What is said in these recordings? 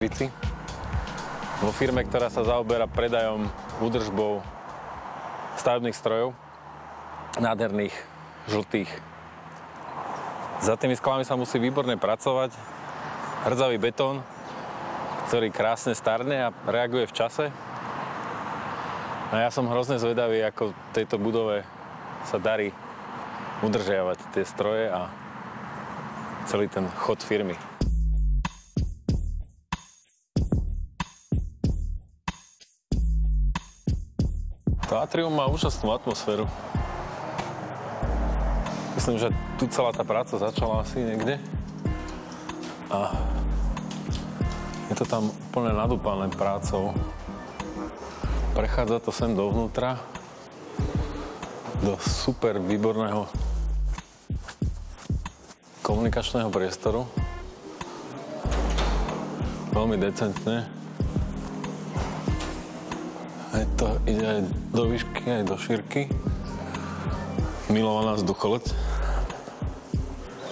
Špici. Vo firme, ktorá sa zaoberá predajom, údržbou stavebných strojov, nádherných, žltých. Za tými sklami sa musí výborne pracovať. Hrdzavý betón, ktorý krásne starne a reaguje v čase. A ja som hrozne zvedavý, ako v tejto budove sa darí udržiavať tie stroje a celý ten chod firmy. To atrium má úžasnú atmosféru. Myslím, že tu celá tá práca začala asi niekde. A je to tam úplne nadúpané prácou. Prechádza to sem dovnútra, do super výborného komunikačného priestoru. Veľmi decentne. Aj to ide aj do výšky, aj do šírky. Milovaná vzducholeď.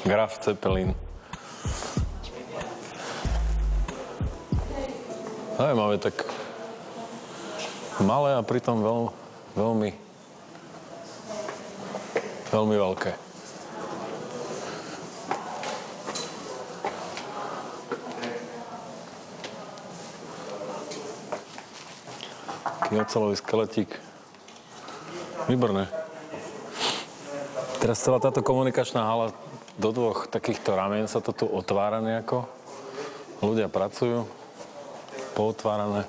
Graf Zeppelin. Zaujímavé, tak malé a pritom veľmi veľké. Taký oceľový skeletík. Výborné. Teraz celá táto komunikačná hala do dvoch takýchto ramien sa to tu otvára nejako. Ľudia pracujú, pootvárané.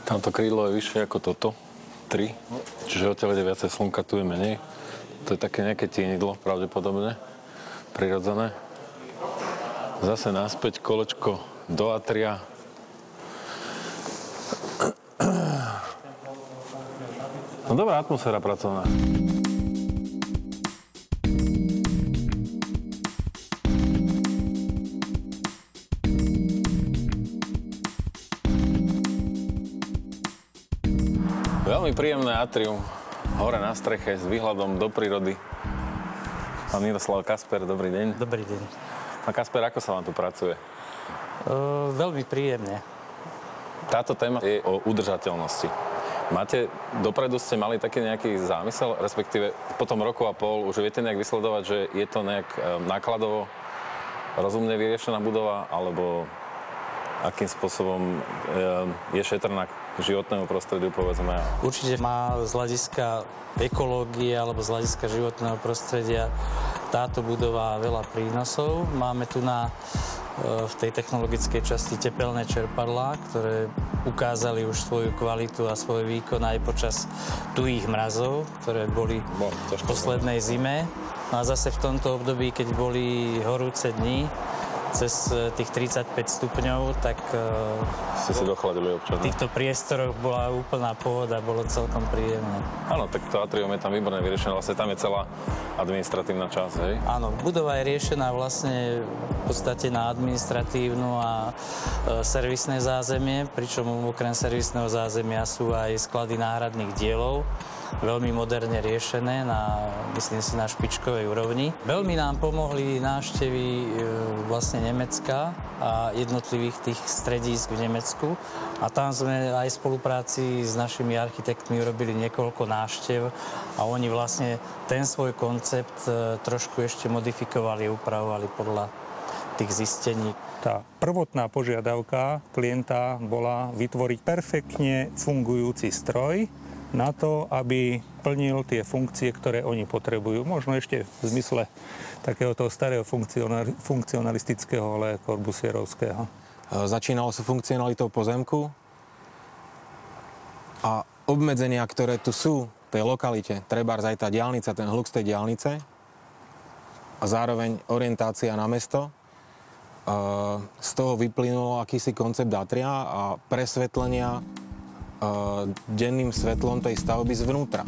Tamto krídlo je vyššie ako toto. 3. Čiže odtiaľ ide viacej slnka, tu je menej. To je také nejaké tienidlo, pravdepodobne. Prirodzené. Zase naspäť kolečko do atria. No dobrá atmosféra pracovná. Veľmi príjemné atrium, hore na streche s výhľadom do prírody. Pán Miroslav Kasper, dobrý deň. Dobrý deň. Pán Kasper, ako sa vám tu pracuje? Veľmi príjemne. Táto téma je o udržateľnosti. Dopredu ste mali taký nejaký zámysel, respektíve po tom roku a pol už viete nejak vysledovať, že je to nejak nákladovo rozumne vyriešená budova, alebo akým spôsobom je šetrná k životnému prostrediu, povedzme? Určite má z hľadiska ekológie alebo z hľadiska životného prostredia táto budova veľa prínosov. Máme tu v tej technologickej časti tepelné čerpadlá, ktoré ukázali už svoju kvalitu a svoj výkon aj počas tuhých mrazov, ktoré boli v poslednej zime. No a zase v tomto období, keď boli horúce dni, cez tých 35 stupňov, tak ste si dochladili občas. V týchto priestoroch bola úplná pohoda, bolo celkom príjemné. Áno, tak to atrium je tam výborne vyriešené, vlastne tam je celá administratívna časť, hej? Áno, budova je riešená vlastne v podstate na administratívnu a servisné zázemie, pričom okrem servisného zázemia sú aj sklady náhradných dielov, veľmi moderne riešené, myslím si, na špičkovej úrovni. Veľmi nám pomohli návštevy vlastne Nemecka a jednotlivých tých stredísk v Nemecku. A tam sme aj v spolupráci s našimi architektmi urobili niekoľko návštev a oni vlastne ten svoj koncept trošku ešte modifikovali, upravovali podľa tých zistení. Tá prvotná požiadavka klienta bola vytvoriť perfektne fungujúci stroj, na to, aby plnil tie funkcie, ktoré oni potrebujú. Možno ešte v zmysle takého toho starého funkcionalistického Le Corbusierovského. Začínalo sa funkcionalitou pozemku a obmedzenia, ktoré tu sú v tej lokalite, trebárs aj tá diaľnica, ten hluk z tej diaľnice a zároveň orientácia na mesto, z toho vyplynulo akýsi koncept atria a presvetlenia denným svetlom tej stavby zvnútra.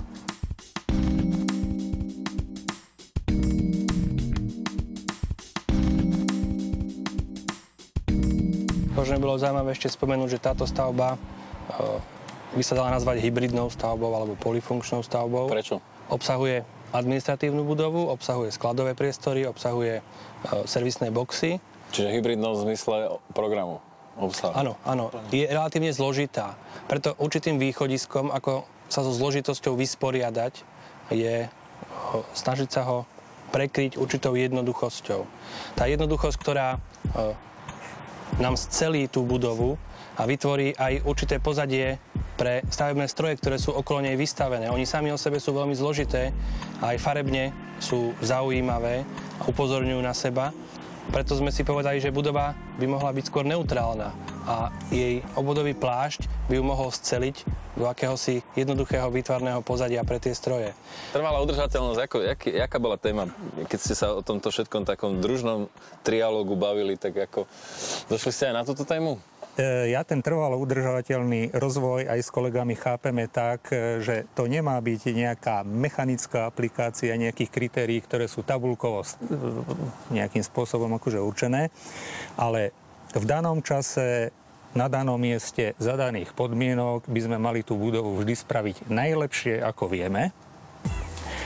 Možno bolo zaujímavé ešte spomenúť, že táto stavba by sa dala nazvať hybridnou stavbou alebo polyfunkčnou stavbou. Prečo? Obsahuje administratívnu budovu, obsahuje skladové priestory, obsahuje servisné boxy Čiže hybridnosť v zmysle programu, obsahu. Áno, je relatívne zložitá. Preto určitým východiskom, ako sa so zložitosťou vysporiadať, je snažiť sa ho prekryť určitou jednoduchosťou. Tá jednoduchosť, ktorá nám scelí tú budovu a vytvorí aj určité pozadie pre stavebné stroje, ktoré sú okolo nej vystavené. Oni sami o sebe sú veľmi zložité a aj farebne sú zaujímavé a upozorňujú na seba. Preto sme si povedali, že budova by mohla byť skôr neutrálna a jej obvodový plášť by ju mohol sceliť do akéhosi jednoduchého výtvarného pozadia pre tie stroje. Trvalá udržateľnosť, jaká bola téma, keď ste sa o tomto všetkom takom družnom trialógu bavili, tak ako došli ste aj na túto tému? Ja ten trvalo udržateľný rozvoj aj s kolegami chápeme tak, že to nemá byť nejaká mechanická aplikácia nejakých kritérií, ktoré sú tabuľkovo nejakým spôsobom akože určené, ale v danom čase, na danom mieste, za daných podmienok by sme mali tú budovu vždy spraviť najlepšie, ako vieme.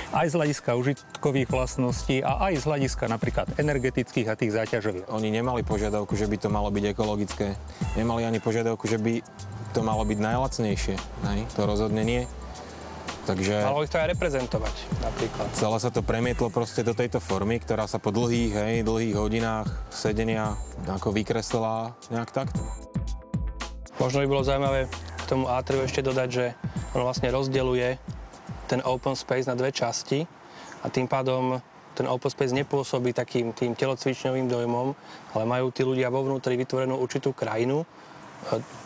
Aj z hľadiska užitkových vlastností a aj z hľadiska napríklad energetických a tých záťažových. Oni nemali požiadavku, že by to malo byť ekologické. Nemali ani požiadavku, že by to malo byť najlacnejšie. To rozhodne nie. Takže Malo ich to aj reprezentovať napríklad. celé sa to premietlo proste do tejto formy, ktorá sa po dlhých hodinách sedenia ako vykreslila nejak takto. Možno by bolo zaujímavé k tomu atriu ešte dodať, že on vlastne rozdeľuje ten open space na dve časti a tým pádom ten open space nepôsobí takým tým telocvičňovým dojmom, ale majú tí ľudia vo vnútri vytvorenú určitú krajinu.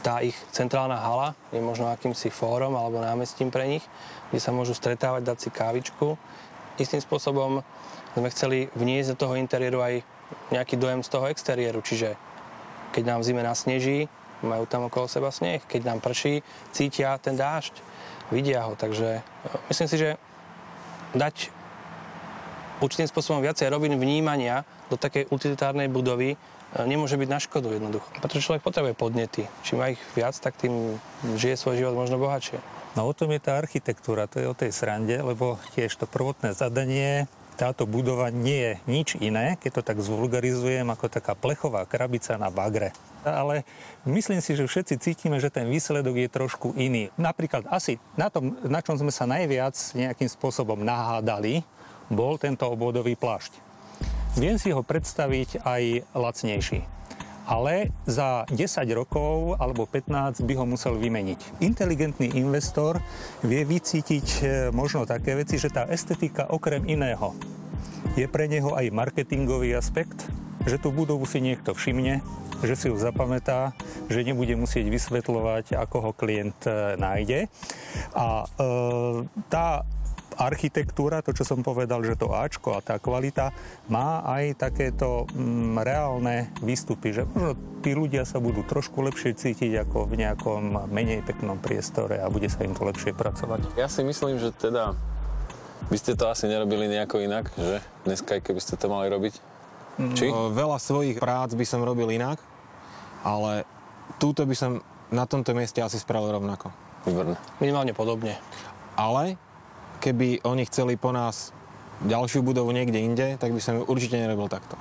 Tá ich centrálna hala je možno akýmsi fórom alebo námestím pre nich, kde sa môžu stretávať, dať si kávičku. Istým spôsobom sme chceli vniesť do toho interiéru aj nejaký dojem z toho exteriéru, čiže keď nám v zime nasneží, majú tam okolo seba sneh, keď nám prší, cítia ten dážď, vidia ho, takže myslím si, že dať určitým spôsobom viacej rovín vnímania do takej utilitárnej budovy nemôže byť na škodu jednoducho. Pretože človek potrebuje podnety. Čím má ich viac, tak tým žije svoj život možno bohatšie. No o tom je tá architektúra, to je o tej srande, lebo tiež to prvotné zadanie, táto budova nie je nič iné, keď to tak zvulgarizujem, ako taká plechová krabica na bagre. Ale myslím si, že všetci cítime, že ten výsledok je trošku iný. Napríklad asi na tom, na čom sme sa najviac nejakým spôsobom nahádali, bol tento obvodový plášť. Viem si ho predstaviť aj lacnejší. Ale za 10 rokov alebo 15 by ho musel vymeniť. Inteligentný investor vie vycítiť možno také veci, že tá estetika okrem iného je pre neho aj marketingový aspekt, že tú budovu si niekto všimne, že si ju zapamätá, že nebude musieť vysvetľovať, ako ho klient nájde. A tá architektúra, to, čo som povedal, že to Ačko a tá kvalita má aj takéto reálne výstupy, že možno tí ľudia sa budú trošku lepšie cítiť ako v nejakom menej peknom priestore a bude sa im to lepšie pracovať. Ja si myslím, že teda by ste to asi nerobili nejako inak, že? Dneska, keby ste to mali robiť? Či? Veľa svojich prác by som robil inak, ale túto by som na tomto mieste asi spravil rovnako. Výborné. Minimálne podobne. Ale keby oni chceli po nás ďalšiu budovu niekde inde, tak by som ju určite nerobil takto.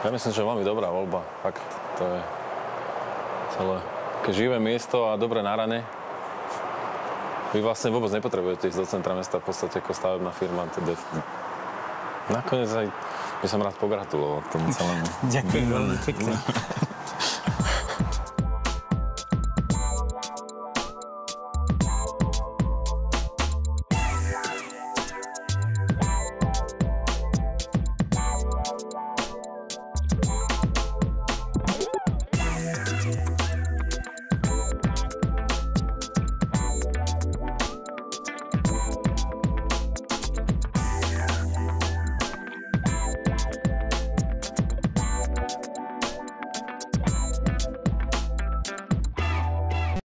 Ja myslím, že veľmi dobrá voľba. Fakt, to je celé také živé miesto a dobre narané. Vy vlastne vôbec nepotrebujete ísť do centra mesta, v podstate ako stavebná firma. Teda nakoniec aj by som rád pogratuloval tomu celému. Ďakujem veľmi pekne.